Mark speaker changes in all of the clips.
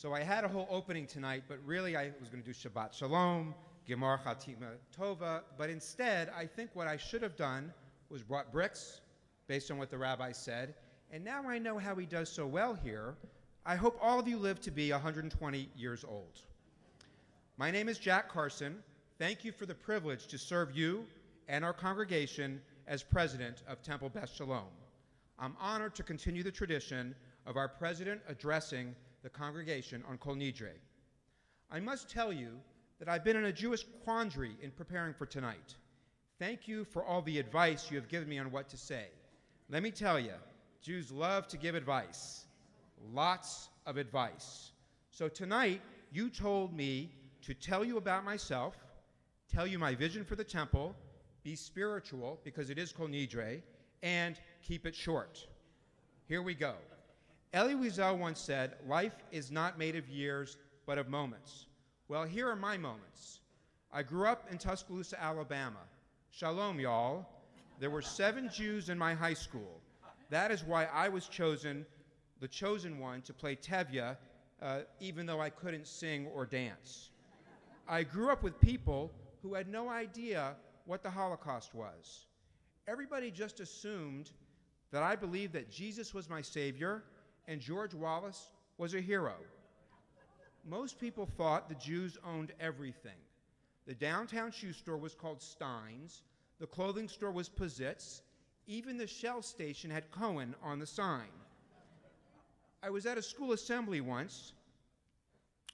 Speaker 1: So I had a whole opening tonight, but really I was going to do Shabbat Shalom, Gemar Chatima Tova, but instead I think what I should have done was brought bricks, based on what the rabbi said, and now I know how he does so well here. I hope all of you live to be 120 years old. My name is Jack Karson. Thank you for the privilege to serve you and our congregation as president of Temple Beth Shalom. I'm honored to continue the tradition of our president addressing the congregation on Kol Nidre. I must tell you that I've been in a Jewish quandary in preparing for tonight. Thank you for all the advice you have given me on what to say. Let me tell you, Jews love to give advice, lots of advice. So tonight, you told me to tell you about myself, tell you my vision for the temple, be spiritual, because it is Kol Nidre, and keep it short. Here we go. Elie Wiesel once said, life is not made of years, but of moments. Well, here are my moments. I grew up in Tuscaloosa, Alabama. Shalom, y'all. There were 7 Jews in my high school. That is why I was the chosen one to play Tevye, even though I couldn't sing or dance. I grew up with people who had no idea what the Holocaust was. Everybody just assumed that I believed that Jesus was my savior and George Wallace was a hero. Most people thought the Jews owned everything. The downtown shoe store was called Stein's, the clothing store was Pazitz, even the Shell station had Cohen on the sign. I was at a school assembly once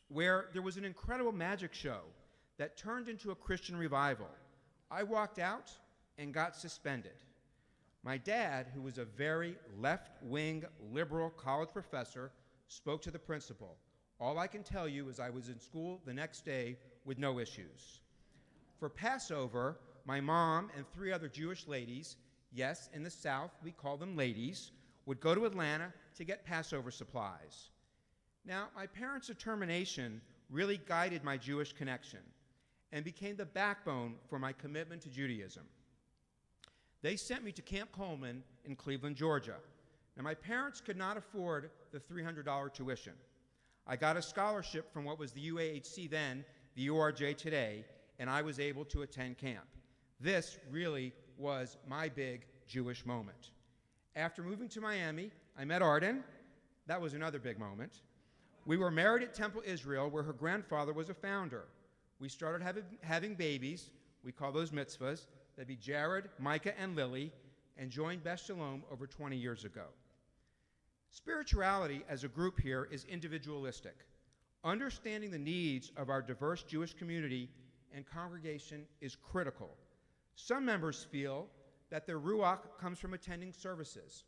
Speaker 1: where there was an incredible magic show that turned into a Christian revival. I walked out and got suspended. My dad, who was a very left-wing liberal college professor, spoke to the principal. All I can tell you is I was in school the next day with no issues. For Passover, my mom and 3 other Jewish ladies, yes, in the South we call them ladies, would go to Atlanta to get Passover supplies. Now, my parents' determination really guided my Jewish connection and became the backbone for my commitment to Judaism. They sent me to Camp Coleman in Cleveland, Georgia. Now, my parents could not afford the $300 tuition. I got a scholarship from what was the UAHC then, the URJ today, and I was able to attend camp. This really was my big Jewish moment. After moving to Miami, I met Arden. That was another big moment. We were married at Temple Israel, where her grandfather was a founder. We started having babies. We call those mitzvahs. That'd be Jared, Micah, and Lily, and joined Beth Shalom over 20 years ago. Spirituality as a group here is individualistic. Understanding the needs of our diverse Jewish community and congregation is critical. Some members feel that their ruach comes from attending services.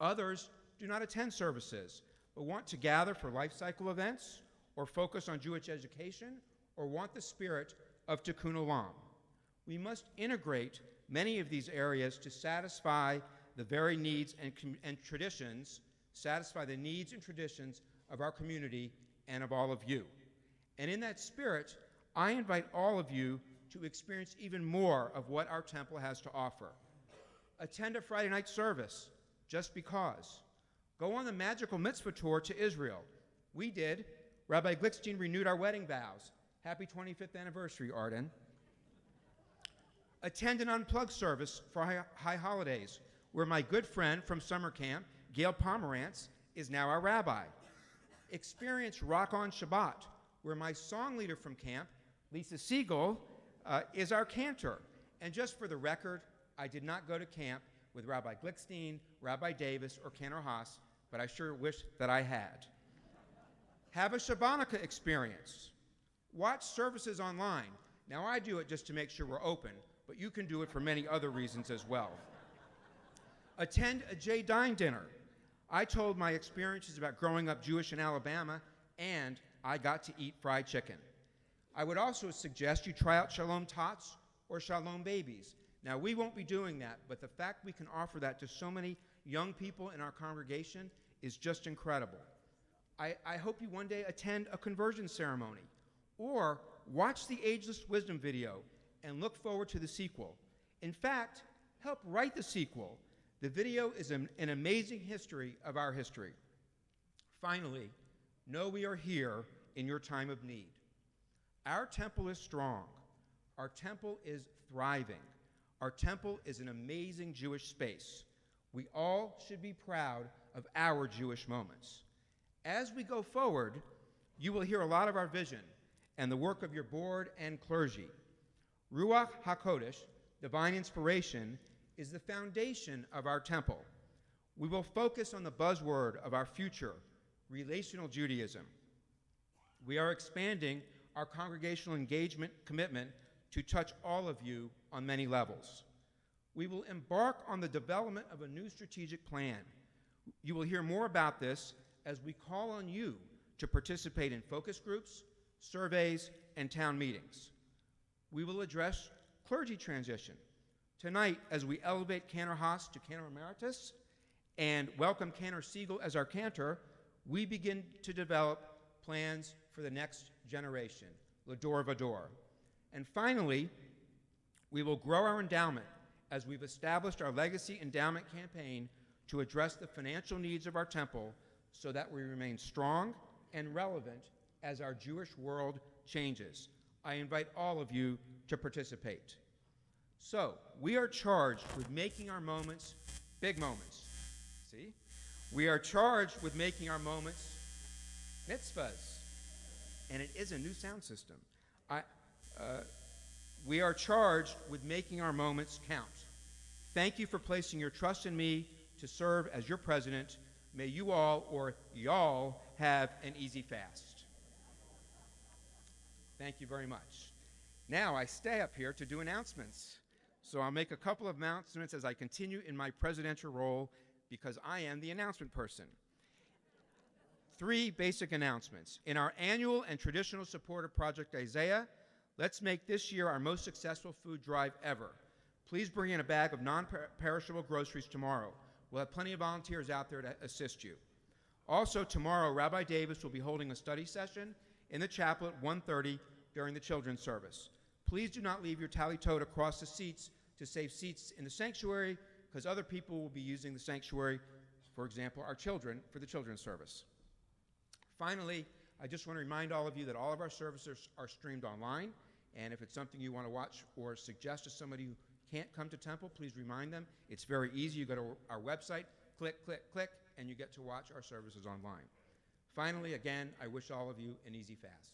Speaker 1: Others do not attend services, but want to gather for life cycle events, or focus on Jewish education, or want the spirit of Tikkun Olam. We must integrate many of these areas to satisfy the very needs and traditions, satisfy the needs and traditions of our community and of all of you. And in that spirit, I invite all of you to experience even more of what our temple has to offer. Attend a Friday night service, just because. Go on the magical mitzvah tour to Israel. We did. Rabbi Glickstein renewed our wedding vows. Happy 25th anniversary, Arden. Attend an unplugged service for high holidays, where my good friend from summer camp, Gail Pomerantz, is now our rabbi. Experience Rock on Shabbat, where my song leader from camp, Lisa Siegel, is our cantor. And just for the record, I did not go to camp with Rabbi Glickstein, Rabbi Davis, or Cantor Haas, but I sure wish that I had. Have a Shabbanica experience. Watch services online. Now, I do it just to make sure we're open, but you can do it for many other reasons as well. Attend a J. Dine dinner. I told my experiences about growing up Jewish in Alabama, and I got to eat fried chicken. I would also suggest you try out Shalom Tots or Shalom Babies. Now, we won't be doing that, but the fact we can offer that to so many young people in our congregation is just incredible. I hope you one day attend a conversion ceremony or watch the Ageless Wisdom video and look forward to the sequel. In fact, help write the sequel. The video is an amazing history of our history. Finally, know we are here in your time of need. Our temple is strong. Our temple is thriving. Our temple is an amazing Jewish space. We all should be proud of our Jewish moments. As we go forward, you will hear a lot of our vision and the work of your board and clergy. Ruach HaKodesh, divine inspiration, is the foundation of our temple. We will focus on the buzzword of our future, relational Judaism. We are expanding our congregational engagement commitment to touch all of you on many levels. We will embark on the development of a new strategic plan. You will hear more about this as we call on you to participate in focus groups, surveys, and town meetings. We will address clergy transition. Tonight, as we elevate Cantor Haas to Cantor Emeritus and welcome Cantor Siegel as our cantor, we begin to develop plans for the next generation, L'Dor Vador. And finally, we will grow our endowment as we've established our legacy endowment campaign to address the financial needs of our temple so that we remain strong and relevant as our Jewish world changes. I invite all of you to participate. So, we are charged with making our moments big moments. See? We are charged with making our moments mitzvahs. And it is a new sound system. We are charged with making our moments count. Thank you for placing your trust in me to serve as your president. May you all, or y'all, have an easy fast. Thank you very much. Now I stay up here to do announcements. So I'll make a couple of announcements as I continue in my presidential role because I am the announcement person. 3 basic announcements. In our annual and traditional support of Project Isaiah, let's make this year our most successful food drive ever. Please bring in a bag of non-perishable groceries tomorrow. We'll have plenty of volunteers out there to assist you. Also tomorrow, Rabbi Davis will be holding a study session in the chapel at 1:30 during the children's service. Please do not leave your tally-toed across the seats to save seats in the sanctuary because other people will be using the sanctuary, for example, our children, for the children's service. Finally, I just want to remind all of you that all of our services are streamed online, and if it's something you want to watch or suggest to somebody who can't come to temple, please remind them. It's very easy. You go to our website, click, click, click, and you get to watch our services online. Finally, again, I wish all of you an easy fast.